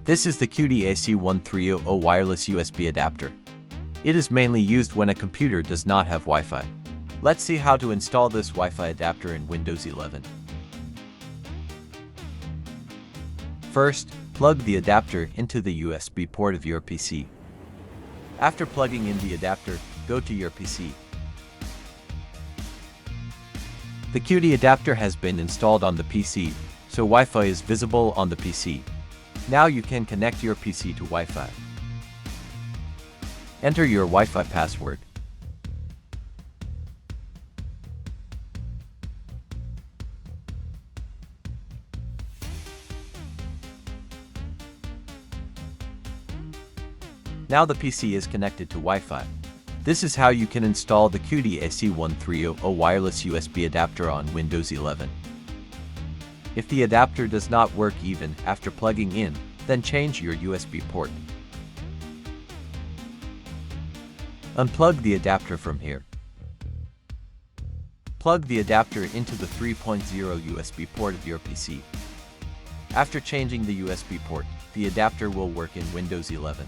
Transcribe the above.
This is the Cudy WU1400 wireless USB adapter. It is mainly used when a computer does not have Wi-Fi. Let's see how to install this Wi-Fi adapter in Windows 11. First, plug the adapter into the USB port of your PC. After plugging in the adapter, go to your PC. The Cudy adapter has been installed on the PC, so Wi-Fi is visible on the PC. Now you can connect your PC to Wi-Fi. Enter your Wi-Fi password. Now the PC is connected to Wi-Fi. This is how you can install the Cudy WU1400 wireless USB adapter on Windows 11. If the adapter does not work even after plugging in, then change your USB port. Unplug the adapter from here. Plug the adapter into the 3.0 USB port of your PC. After changing the USB port, the adapter will work in Windows 11.